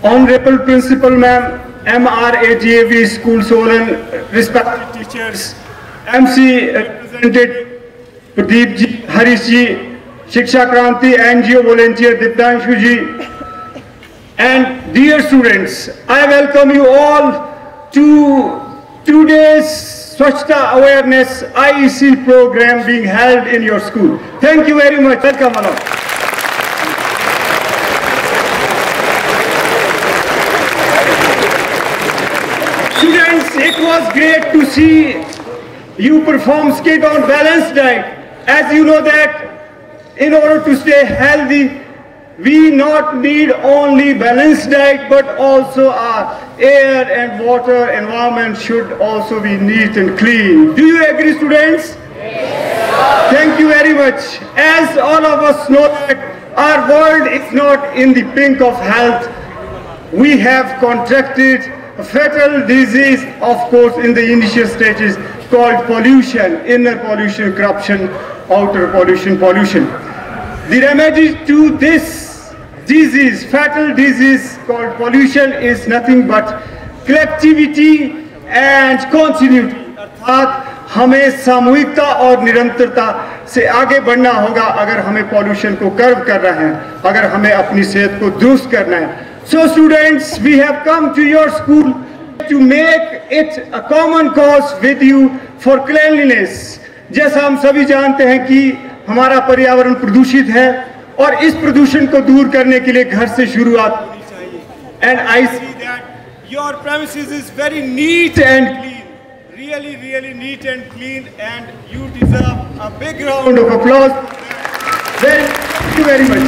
Honorable Principal Ma'am, MRAGAV School Solan, respected teachers, MC represented Pradeep ji, Harish ji, Shiksha Kranti, NGO volunteer Diptanshu ji, and dear students, I welcome you all to today's Swachhta Awareness IEC program being held in your school. Thank you very much. Welcome along. Students, it was great to see you perform skit on balanced diet. As you know that in order to stay healthy, we not need only balanced diet, but also our air and water environment should also be neat and clean. Do you agree, students? Yes. Thank you very much. As all of us know that our world is not in the pink of health. We have contracted a fatal disease, of course, in the initial stages called pollution, inner pollution, corruption, outer pollution, pollution. The remedy to this disease, fatal disease called pollution, is nothing but collectivity and continuity. अर्थात हमें सामूहिकता और निरंतरता से आगे बढ़ना होगा अगर हमें pollution को कर्व करना है, अगर हमें अपनी सेहत को दुरुस्त करना है. So students, we have come to your school to make it a common cause with you for cleanliness. जैसा हम सभी जानते हैं कि हमारा पर्यावरण प्रदूषित है और इस प्रदूषण को दूर करने के लिए घर से शुरुआत होनी चाहिए. And I see that your premises is very neat and clean, really neat and clean, and you deserve a big round of applause. Thank you very much.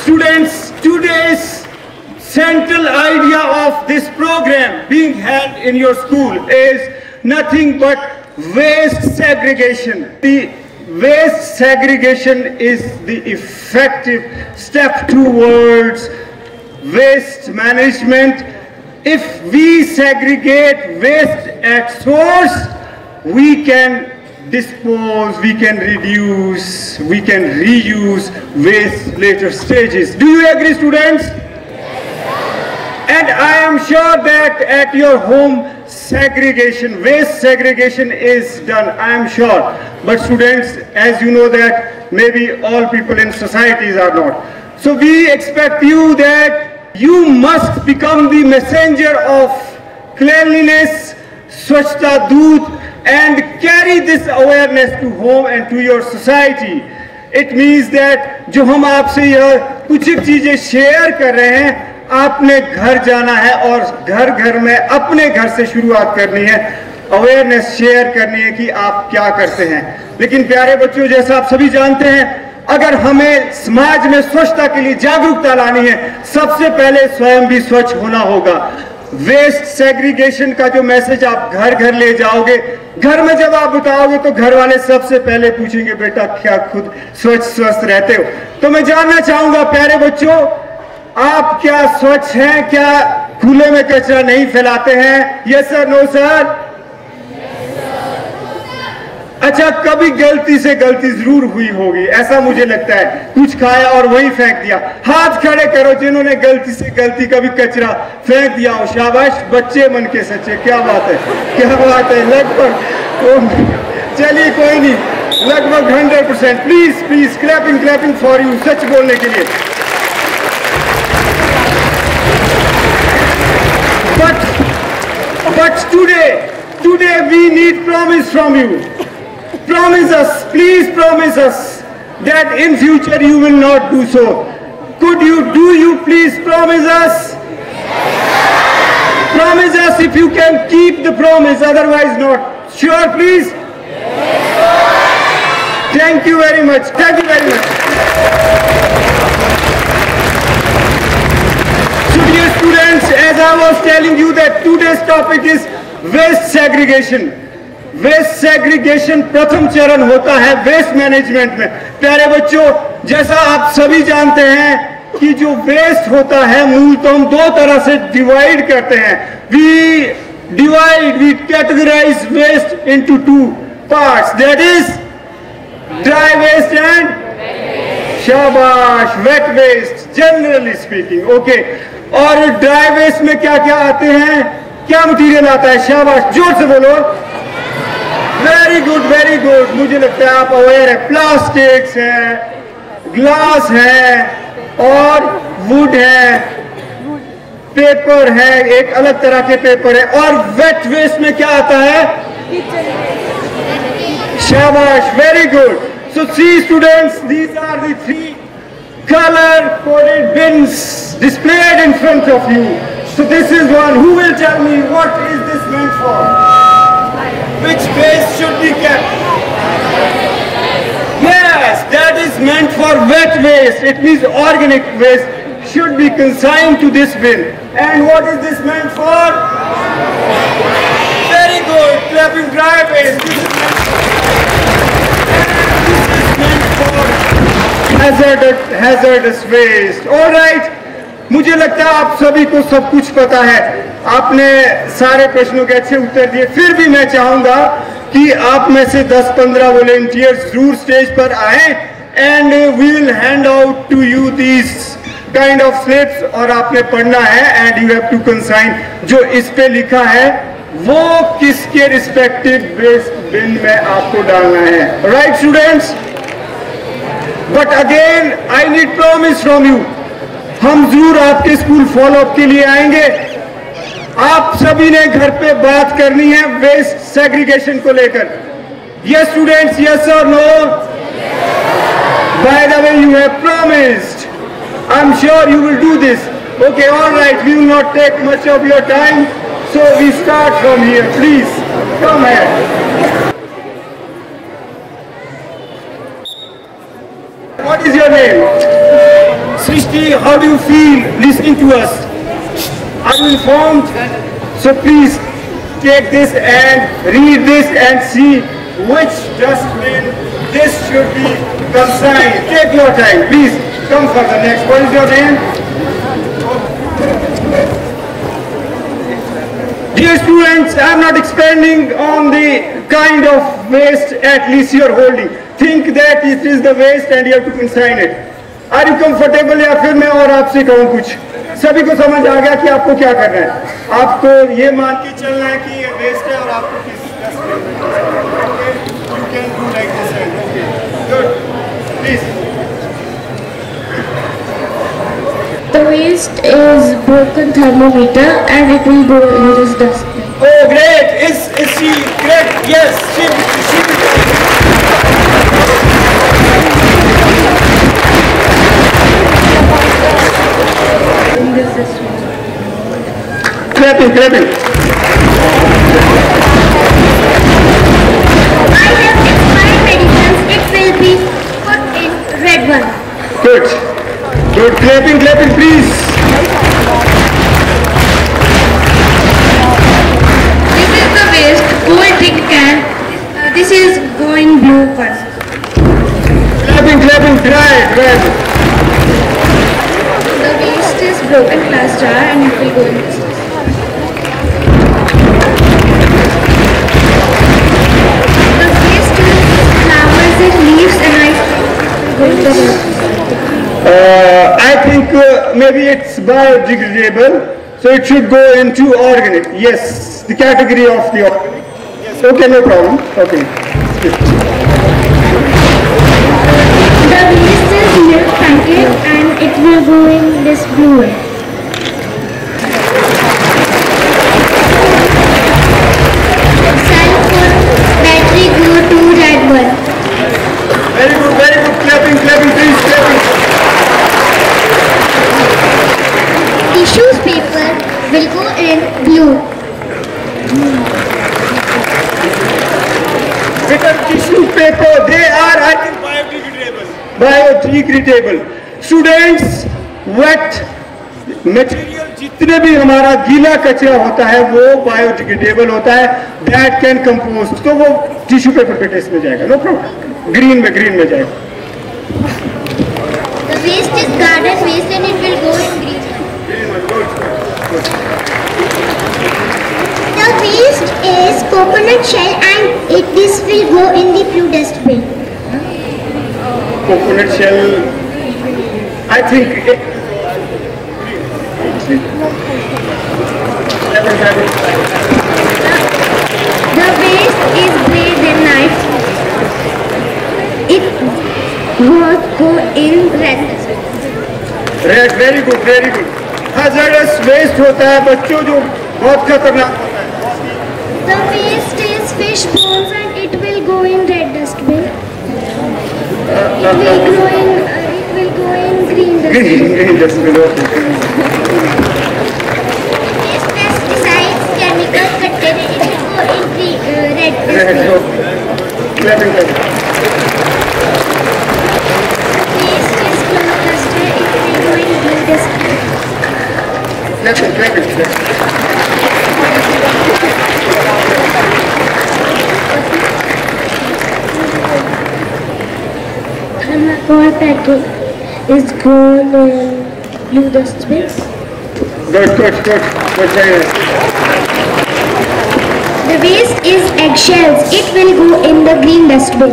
Students, today's central idea of this program being held in your school is nothing but waste segregation. The waste segregation is the effective step towards waste management. If we segregate waste at source, we can dispose, we can reduce, we can reuse waste later stages. Do you agree, students? And I am sure that at your home segregation, waste segregation is done, I am sure. But students, as you know that maybe all people in societies are not. So we expect you that you must become the messenger of cleanliness, Swachhta Doot, and carry this awareness to home and to your society. It means that जो हम आपसे यह कुछ एक चीजें share कर रहे हैं, आपने घर जाना है और घर घर में अपने घर से शुरुआत करनी है, अवेयरनेस शेयर करनी है कि आप क्या करते हैं. लेकिन प्यारे बच्चों, जैसा आप सभी जानते हैं, अगर हमें समाज में स्वच्छता के लिए जागरूकता लानी है, सबसे पहले स्वयं भी स्वच्छ होना होगा. वेस्ट सेग्रीगेशन का जो मैसेज आप घर घर ले जाओगे, घर में जब आप बताओगे तो घर वाले सबसे पहले पूछेंगे, बेटा क्या खुद स्वच्छ स्वस्थ रहते हो? तो मैं जानना चाहूंगा प्यारे बच्चों, आप क्या स्वच्छ हैं? क्या खुले में कचरा नहीं फैलाते हैं? Yes sir, no sir? अच्छा, कभी गलती से गलती जरूर हुई होगी, ऐसा मुझे लगता है. कुछ खाया और वही फेंक दिया. हाथ खड़े करो जिन्होंने गलती से गलती कभी कचरा फेंक दिया हो. शाबाश, बच्चे मन के सच्चे. क्या बात है, क्या बात है. लगभग, चलिए कोई नहीं, लगभग 100%. प्लीज क्लैपिंग फॉर यू, सच बोलने के लिए. But today we need promise from you. Promise us, please promise us that in future you will not do so. Do you please promise us? Promise us if you can keep the promise, otherwise not. Sure, please? Thank you very much. Thank you very much. So dear students, as I was telling you that today's topic is waste segregation. Waste segregation प्रथम चरण होता है waste management में. प्यारे बच्चों, जैसा आप सभी जानते हैं कि जो वेस्ट होता है मूलतः हम दो तरह से डिवाइड करते हैं. we categorize waste into two parts, that is dry waste and शाबाश, wet waste, generally speaking, okay. और ड्राई वेस्ट में क्या क्या आते हैं, क्या मटीरियल आता है? शाबाश, जोर से बोलो। Very good, very good. मुझे लगता है आप अवेयर है। प्लास्टिक्स है, ग्लास है और वुड है, पेपर है, एक अलग तरह के पेपर है। और वेट वेस्ट में क्या आता है? शाबाश, very good. So see students, these are the three color-coded bins displayed in front of you. So this is one. Who will tell me what is this meant for? Which waste should be kept? Yes, that is meant for wet waste. It means organic waste should be consigned to this bin. And what is this meant for? Very good. Clapping dry waste. This is meant for hazardous waste. All right. मुझे लगता है आप सभी को सब कुछ पता है। आपने सारे प्रश्नों के अच्छे उत्तर दिए। फिर भी मैं चाहूंगा कि आप में से 10-15 वॉलेंटियर्स जरूर स्टेज पर आए and we will hand out to you this kind of slips और आपने पढ़ना है and you have to consign जो इस पे लिखा है वो किसके रिस्पेक्टिव वेस्ट बिन में आपको डालना है। Right students? But again I need promise from you. हम जरूर आपके स्कूल फॉलो अप के लिए आएंगे। आप सभी ने घर पे बात करनी है वेस्ट सेग्रीगेशन को लेकर। यस स्टूडेंट्स, यस और no? By the way you have promised. I am sure you will do this. Okay, alright, we will not take much of your time, so we start from here. Please come here. What is your name? Srishti, how do you feel listening to us? Are you informed? So please take this and read this and see which dustbin this should be consigned. Take your time. Please come for the next. What is your name? Dear students, I am not expanding on the kind of waste at least you are holding. Think that it is the waste and you have to consign it. Are you comfortable? या फिर मैं और आपसे कहूँ कुछ? सभी को समझ आ गया कि आपको क्या करना है? आपको ये मान के चलना है कि ये वेस्ट है और आपको किस you can do like this. Okay, good. Please. The waste is broken thermometer and it will go in this dustbin. Oh, great! Is she great? Yes, she. Clapping, clapping. I have expired medicines. It will be put in red one. Good. Good. Clapping, clapping, please. This is the waste. Old tin can. This is going blue first. Clapping, clapping, dry. The waste is broken glass jar and it will go in this. The waste is flowers and leaves and I go to the I think maybe it's biodegradable, so it should go into organic. Yes, the category of the organic. Yes. Okay, no problem. Okay. The waste is milk packet and it will go in this blue one. Cell phone battery go to red one. Very good, very good. Clapping, clapping, please, clapping. Tissues paper will go in blue. Because tissue paper, they are, I think, biodegradable. Biodegradable. Students, wet material जितने भी हमारा गीला कचरा होता है वो biodegradable होता है, दैट कैन कंपोस्ट, तो वो टिश्यू पेपर पे टेस्ट में जाएगा, नो प्रॉब्लम, ग्रीन में जाएगा। The waste is garden waste and it will go in green. The waste is coconut shell and this will go in the blue dustbin. coconut shell. I think The waste is grey than night. It was go in red. Red, very good, very good. hazardous waste होता है बच्चों जो बहुत खतरनाक होता है। The waste is fish bones and it will go in red dustbin. It will go in green dustbin. Green dustbin, okay. Waste pesticides, chemical container, it will go in green, red Red, dustbin. okay. Clapping, clapping. Waste is cloth duster, it will go in blue dustbin. Clapping, clapping, clapping. Thermocol packet is going in blue dustbin. Good, good, good. Good, very nice. The waste is eggshells, it will go in the green dustbin.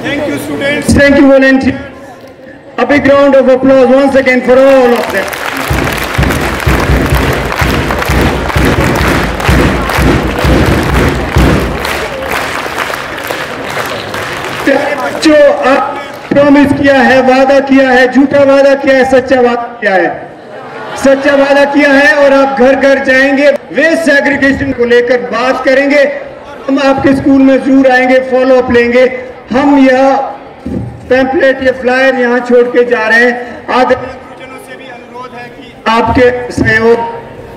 Thank you, students. Thank you, volunteers. A big round of applause once again for all of them. प्यारे बच्चों, आपने promise किया है, वादा किया है, झूठा वादा किया है, सच्चा वादा किया है। सच्चा वादा किया है और आप घर घर जाएंगे, वेस्ट सेग्रीगेशन को लेकर बात करेंगे। हम आपके स्कूल में जरूर आएंगे, फॉलो अप लेंगे। हम यह पैम्पलेट या फ्लायर यहाँ छोड़ के जा रहे हैं। आदरणीय गुरुजनों से भी अनुरोध है कि आपके सहयोग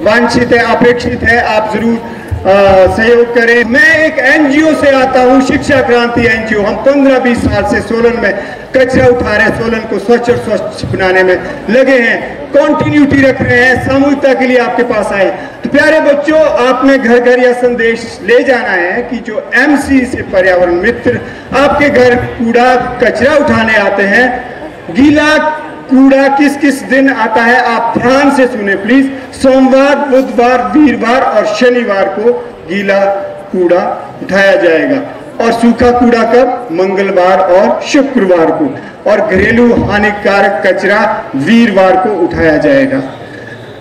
वांछित है, अपेक्षित है, आप जरूर सहयोग करें। मैं एक एनजीओ से आता हूँ, शिक्षा क्रांति एनजीओ। हम 15-20 साल से सोलन में कचरा उठा रहे हैं, सोलन को स्वच्छ और स्वच्छ बनाने में लगे हैं, कंटिन्यूटी रख रहे हैं, सामूहिकता के लिए आपके पास आए। तो प्यारे बच्चों, आपने घर घर यह संदेश ले जाना है कि जो एमसी से पर्यावरण मित्र आपके घर कूड़ा कचरा उठाने आते हैं, गीला कूड़ा किस किस दिन आता है आप ध्यान से सुने प्लीज। सोमवार, बुधवार, वीरवार और शनिवार को गीला कूड़ा उठाया जाएगा और सूखा कूड़ा कब? मंगलवार और शुक्रवार को। और घरेलू हानिकारक कचरा वीरवार को उठाया जाएगा।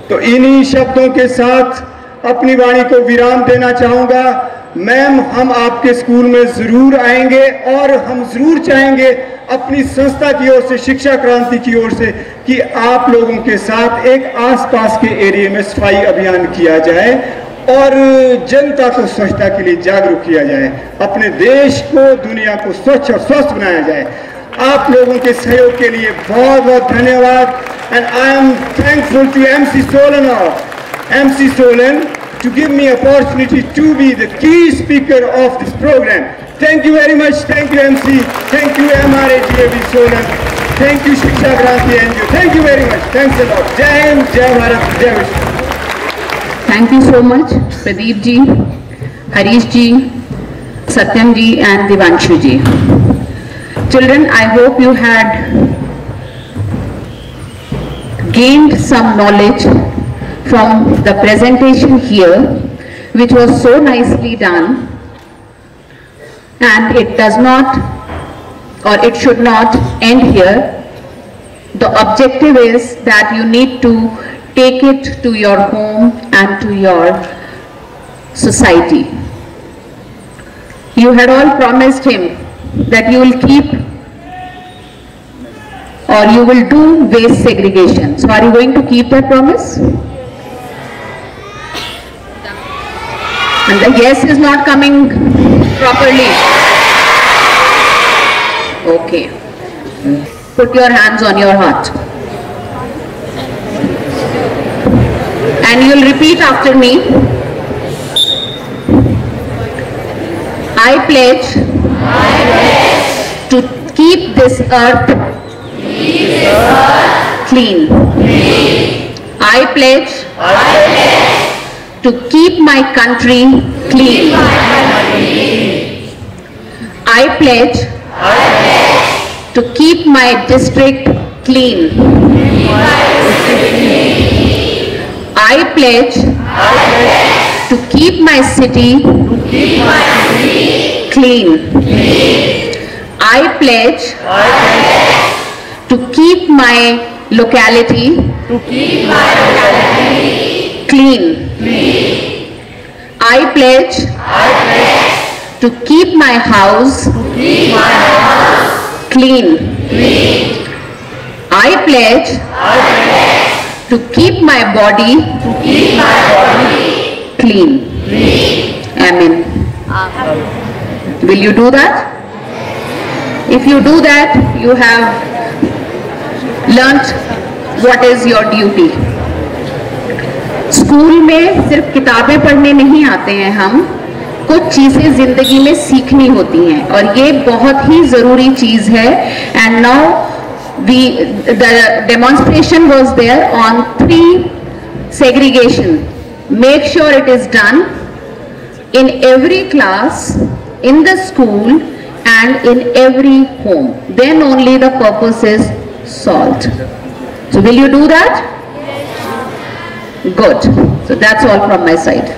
तो इन्हीं शब्दों के साथ अपनी वाणी को विराम देना चाहूंगा। मैम, हम आपके स्कूल में जरूर आएंगे और हम जरूर चाहेंगे अपनी संस्था की ओर से, शिक्षा क्रांति की ओर से, कि आप लोगों के साथ एक आसपास के एरिया में सफाई अभियान किया जाए और जनता को स्वच्छता के लिए जागरूक किया जाए, अपने देश को, दुनिया को स्वच्छ और स्वस्थ बनाया जाए। आप लोगों के सहयोग के लिए बहुत बहुत धन्यवाद। And I am thankful to MC Solan और MC Solan to give me opportunity to be the key speaker of this program. Thank you very much. Thank you MC. Thank you MRAGAV Solan. Thank you Shiksha Kranti NGO. Thank you very much. Thanks a lot. Jai Hind, Jai Bharat, Jai Vishnu. Thank you so much, Pradeep ji, Harish ji, Satyam ji and Divanshu ji. Children, I hope you had gained some knowledge from the presentation here, which was so nicely done, and it does not, or it should not end here. The objective is that you need to take it to your home and to your society. You had all promised him that you will keep or you will do waste segregation. So are you going to keep that promise? And the yes is not coming properly. Okay. Put your hands on your heart. And you'll repeat after me. I pledge to keep this earth clean. I pledge to keep my country clean. I pledge to keep my district clean. pledge to keep my city clean. I pledge to keep my locality clean. I pledge to keep my house clean. I pledge to keep my body clean. Amen. Will you do that? If you do that, you have learnt what is your duty. School में सिर्फ किताबें पढ़ने नहीं आते हैं हम, कुछ चीजें जिंदगी में सीखनी होती हैं और ये बहुत ही जरूरी चीज है. And now the demonstration was there on 3 segregation. Make sure it is done in every class, in the school and in every home. Then only the purpose is solved. So will you do that? Good. So that's all from my side.